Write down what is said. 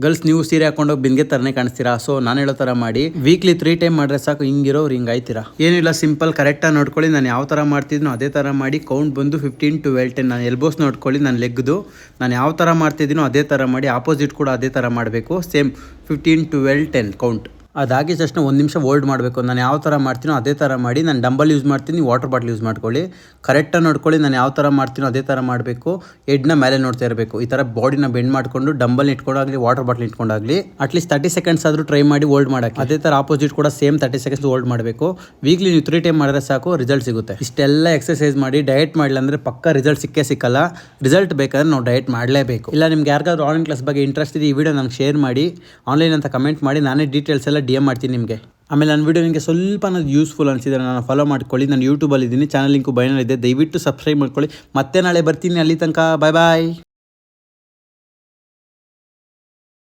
Girls ನೀವು ಸೀರೆ ಹಾಕೊಂಡೋಗಿ ಬಿಂದಿಗೆ ಥರನೇ ಕಾಣಿಸ್ತೀರಾ. ಸೊ ನಾನು ಹೇಳೋ ಥರ ಮಾಡಿ ವೀಕ್ಲಿ 3 ಟೈಮ್ ಮಾಡಿದ್ರೆ ಸಾಕು, ಹಿಂಗಿರೋರು ಹಿಂಗೆ ಆಯ್ತೀರಾ. ಏನಿಲ್ಲ, ಸಿಂಪಲ್ ಕರೆಕ್ಟಾಗಿ ನೋಡ್ಕೊಳ್ಳಿ. ನಾನು ಯಾವ ಥರ ಮಾಡ್ತಿದ್ನೋ ಅದೇ ಥರ ಮಾಡಿ ಕೌಂಟ್ ಬಂದು 15 to 12 10. ನಾನು ಎಲ್ಬೋಸ್ ನೋಡ್ಕೊಳ್ಳಿ, ನಾನು ಲೆಗ್ದು ನಾನು ಯಾವ ಥರ ಮಾಡ್ತಿದ್ದೀನೋ ಅದೇ ಥರ ಮಾಡಿ, ಆಪೋಸಿಟ್ ಕೂಡ ಅದೇ ಥರ ಮಾಡಬೇಕು. Same 15 to 12 10 count. ಅದಾಗಿದ ತಕ್ಷಣ 1 ನಿಮಿಷ ಹೋಲ್ಡ್ ಮಾಡಬೇಕು. ನಾನು ಯಾವ ಥರ ಮಾಡ್ತೀನೋ ಅದೇ ಥರ ಮಾಡಿ. ನಾನು ಡಂಬಲ್ ಯೂಸ್ ಮಾಡ್ತೀನಿ, ವಾಟರ್ ಬಾಟ್ಲ್ ಯೂಸ್ ಮಾಡ್ಕೊಳ್ಳಿ. ಕರೆಕ್ಟಾಗಿ ನೋಡ್ಕೊಳ್ಳಿ, ನಾನು ಯಾವ ಥರ ಮಾಡ್ತೀನೋ ಅದೇ ಥರ ಮಾಡಬೇಕು. ಹೆಡ್ನ ಮೇಲೆ ನೋಡ್ತಾ ಇರಬೇಕು. ಈ ಥರ ಬಾಡಿನ ಬೆಂಡ್ ಮಾಡಿಕೊಂಡು ಡಂಬಲ್ ಇಟ್ಕೊಂಡಾಗಲಿ ವಾಟರ್ ಬಾಟ್ಲ್ ಇಟ್ಕೊಂಡಾಗಲಿ ಅಟ್ಲೀಸ್ಟ್ 30 ಸೆಕೆಂಡ್ಸ್ ಆದರೂ ಟ್ರೈ ಮಾಡಿ ಹೋಲ್ಡ್ ಮಾಡೋಕ್ಕೆ. ಅದೇ ಥರ ಆಪೋಸಿಟ್ ಕೂಡ ಸೇಮ್ 30 ಸೆಕೆಂಡ್ಸ್ ಹೋಲ್ಡ್ ಮಾಡಬೇಕು. ವೀಕ್ಲಿ ನೀವು 3 ಟೈಮ್ ಮಾಡಿದ್ರೆ ಸಾಕು, ರಿಸಲ್ಟ್ ಸಿಗುತ್ತೆ. ಇಷ್ಟೆಲ್ಲ ಎಕ್ಸರ್ಸೈಸ್ ಮಾಡಿ ಡಯಟ್ ಮಾಡಿಲ್ಲ ಅಂದರೆ ಪಕ್ಕ ರಿಸಲ್ಟ್ ಸಿಕ್ಕಲ್ಲ. ರಿಸಲ್ಟ್ ಬೇಕಾದ್ರೆ ನಾವು ಡಯಟ್ ಮಾಡಲೇಬೇಕು. ಇಲ್ಲ ನಿಮ್ಗೆ ಯಾರಿಗಾದ್ರೂ ಆನ್ಲೈನ್ ಕ್ಲಾಸ್ ಬಗ್ಗೆ ಇಂಟ್ರೆಸ್ಟ್ ಇದೆ, ಈ ವಿಡಿಯೋ ನಂಗೆ ಶೇರ್ ಮಾಡಿ, ಆನ್ಲೈನ್ ಅಂತ ಕಮೆಂಟ್ ಮಾಡಿ, ನಾನೇ ಡೀಟೇಲ್ಸ್ ಎಲ್ಲ DM ಮಾಡ್ತೀನಿ ನಿಮಗೆ. ಆಮೇಲೆ ನನ್ನ ವಿಡಿಯೋ ನಿಮಗೆ ಸ್ವಲ್ಪ ಯೂಸ್ಫುಲ್ ಅನಿಸಿದರೆ ನಾನು ಫಾಲೋ ಮಾಡ್ಕೊಳ್ಳಿ. ನಾನು ಯೂಟ್ಯೂಬಲ್ಲಿ ಇದ್ದೀನಿ, ಚಾನಲ್ ಲಿಂಕು ಬೈನಲ್ಲಿದೆ, ದಯವಿಟ್ಟು ಸಬ್ಸ್ಕ್ರೈಬ್ ಮಾಡ್ಕೊಳ್ಳಿ. ಮತ್ತೆ ನಾಳೆ ಬರ್ತೀನಿ. ಅಲ್ಲಿ ತನಕ ಬಾಯ್ ಬಾಯ್.